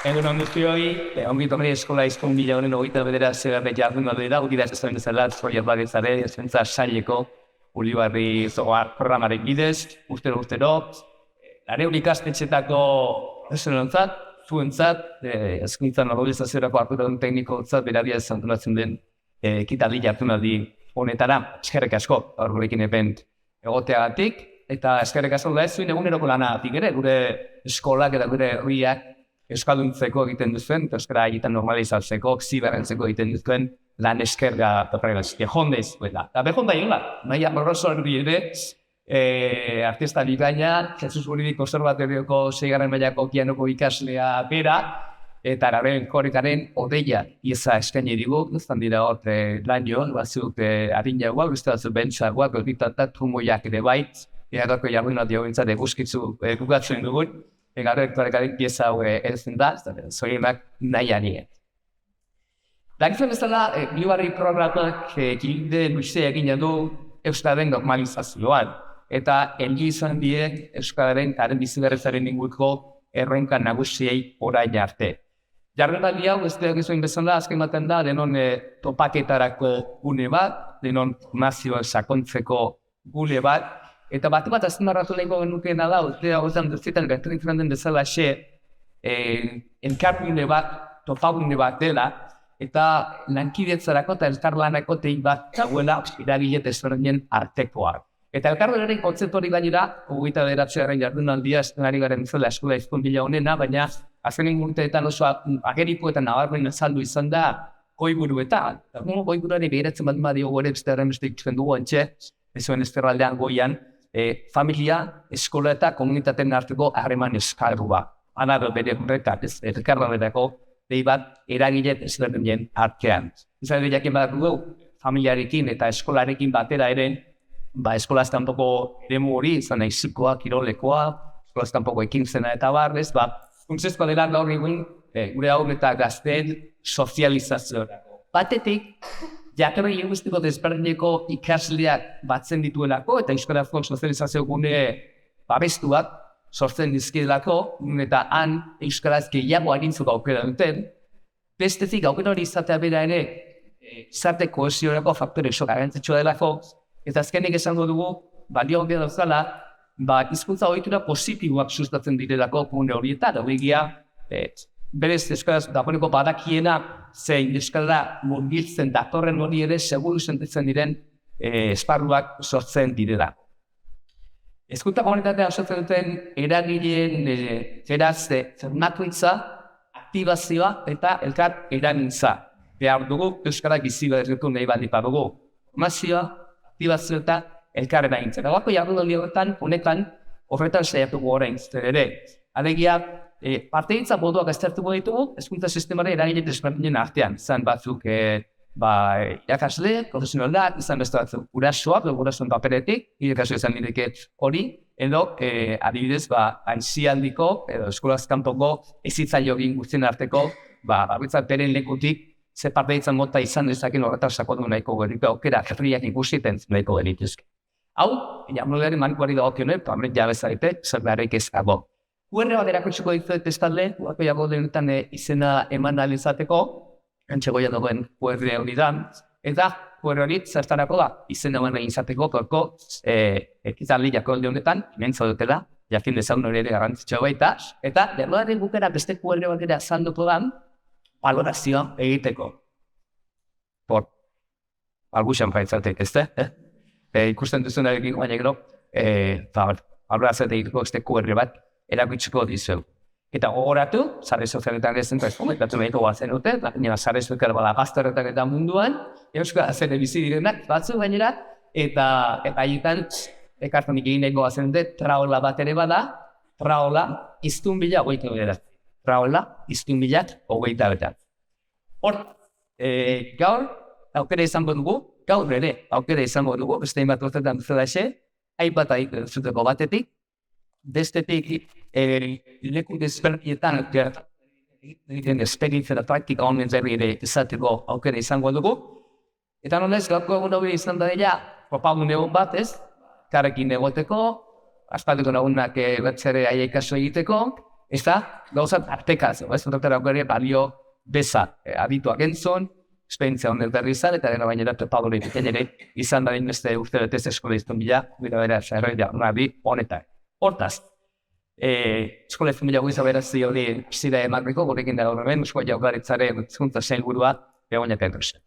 Egun on guztioi, ongi torri eskola hizkuntza honen 29. jardunaldi da, gutira ez zuen bezala, Zoia Bagetzare, Hezkuntza Saileko Ulibarri Zogar programaren bidez, urtero, laneun ikastetxetako esenontzat, zuentzat, hezkuntza normalizaziorako arduradun teknikontzat beraria antolatzen den ekitaldi jardunaldi honetara. Eskerrik asko, gaur gurekin hemen egoteagatik, eta eskerrik asko da ez zuen eguneroko lanagatik ere, gure eskolak eta gure herriak euskalduntzeko egiten duzuen, eta euskara egiten normalizatzeko, ziberrentzeko egiten duzuen lan eskerga eta jonda izuela. Eta behonda jola, nahi amoroso herri ere, artista bikaina, Jesus Uribe Konserbatorioko 6. mailako pianoko ikaslea bera, eta araren korrikaren odeia ieza eskaini digu, izan dira hor lan joan, batzuk harinagoak, beste batzuk bentsagoak, gorritatak, trumoiak ere bait, erako jardunat jogintzat eguzkitzu gugatzen dugun, Egarrektorekaren pieza hau ezen da, zorienak nahi aniet. Dakizuen bezala, Ulibarri programak kilide luzea egin du Euskararen normalizazioan, eta heldu izan die Euskararen haren biziberritzaren inguruko erronka nagusiei orain arte. Jardunaldi hau, ez dakizuen bezala, azken baten da, denon topaketarako gune bat, denon formazioa sakontzeko gune bat, eta bat azpimarratu nahiko genukeena da, urtea gozan duzietan gertarik den bezala elkargune bat, topagune bat dela, eta lankidetzarako eta elkarlanako tein bat dagoela eragile desberdinen artekoa. Eta elkarlanaren kontzeptu hori gainera, 29. jardunaldia eszenari garen bezala eskola hizkuntza honena, baina azkenin urteetan oso ageriko eta nabarmen azaldu izan da goiburuetan. Goiburuari behiratzen bat badio gore beste beste ikusten dugu antxe, ezuen ezkerraldean goian, familia, eskola eta komunitateen arteko harreman eskarrua. Anado bere horretak, elkarlanetako behi bat eragile ezberdinen artean. Izan ere jakin bat dugu, familiarekin eta eskolarekin batera ere, eskolaz kanpoko eremu hori, izan nahi zikoa, kirolekoa, eskolaz kanpoko ekintzena eta barrez, funtsezkoa dela gaur egun, gure hau eta gazteen sozializaziorako. Batetik, jakarri linguistiko desberdineko ikasleak batzen dituelako eta euskarazko sozializazio gune babestuak sortzen dizkidelako, eta han euskaraz gehiago harintzuko aukera duten, bestetik aukera hori izatea bera ere izarte kohesiorako faktore oso garrantzitsua delako, eta azkenik esango dugu, balio hori dauzala, hizkuntza ohitura positiboak sustatzen direlako gune horietan, horigia, berez euskaraz dagoeneko badakiena zein euskara murgiltzen datorren hori ere seguru sentitzen diren esparruak sortzen direla. Hezkuntza komunitatea osatzen duten eragileen zernatuitza, aktibazioa eta elkar eragintza. Behar dugu euskarak bizi berritu nahi baldin badugu. Formazioa, aktibazioa eta elkar eragintza. Gauako jardunaldi honetan horretan saiatuko orain ere. Alegia, parteitza moduak aztertuko ditugu, hezkuntza sistemaren eragile desberdinen artean. Izan batzuk irakasle, profesionalak, izan beste batzuk gurasoak, gurasoen paperetik, irakaso izan direke hori, edo adibidez, aintzialdiko, edo eskolaz kanpoko ezitzailo egin guztien arteko, bakoitzak beren lekutik, ze parteitzan mota izan dezaken horretan sakondu nahiko genuke, aukera herriak ikusiten nahiko genituzke. Hau, jamnolaren manikuari dagokionen, pamen jabezarete, zer beharrik ez dago. QR bat erakutsuko dizuet bestalde, guako jago denetan izena eman ahal izateko, antxegoia dagoen QR hori da, eta QR hori zertarako da, izena eman ahal izateko, gorko ekitaldi jako honetan, imentza dutela, jakin dezagun hori ere garrantzitsua baita, eta berroaren bukera beste QR bat ere azalduko da, valorazioa egiteko. Por, alguxan faitzatek, ezte? Ikusten duzuna egin baina gero, valorazioa egiteko beste QR bat, erakutsiko dizuegu. Eta gogoratu, sare sozialetan ezen komentatu behiko guazen dute, baina sare sozial bada gazteretan eta munduan, euskara zene bizi direnak batzuk gainera, eta haietan ekartanik egin nahi guazen dute, traola bat ere bada, traola iztunbila hogeita bederat. Traola iztunbilak hogeita bederat. Hor, gaur, aukera izango dugu, gaur ere, aukera izango dugu, beste hainbat urtetan duzela ese, hainbat zuteko batetik, bestetik leku desberdinetan egiten esperientzia eta praktika honen zerri ere izateko aukera izango dugu. Eta nolez, gaurko egun hori izan da dela, propagun egon bat ez, karekin egoteko, aspaldiko lagunak bertzere aia ikaso egiteko, ez da, gauza tartekaz, ez dutera gure balio beza, adituak entzun, esperientzia honen berri izan, eta dena bainera topadore egiten ere, izan da beste urte betez eskola izan bila, bera bera, zerroia, nabi, honetan. Hortaz, eskola izan bila guiza berazio hori zide emateko, gurekin da gaur hemen, eusko jaurlaritzaren hezkuntza sailburua, begoña Pedrosen.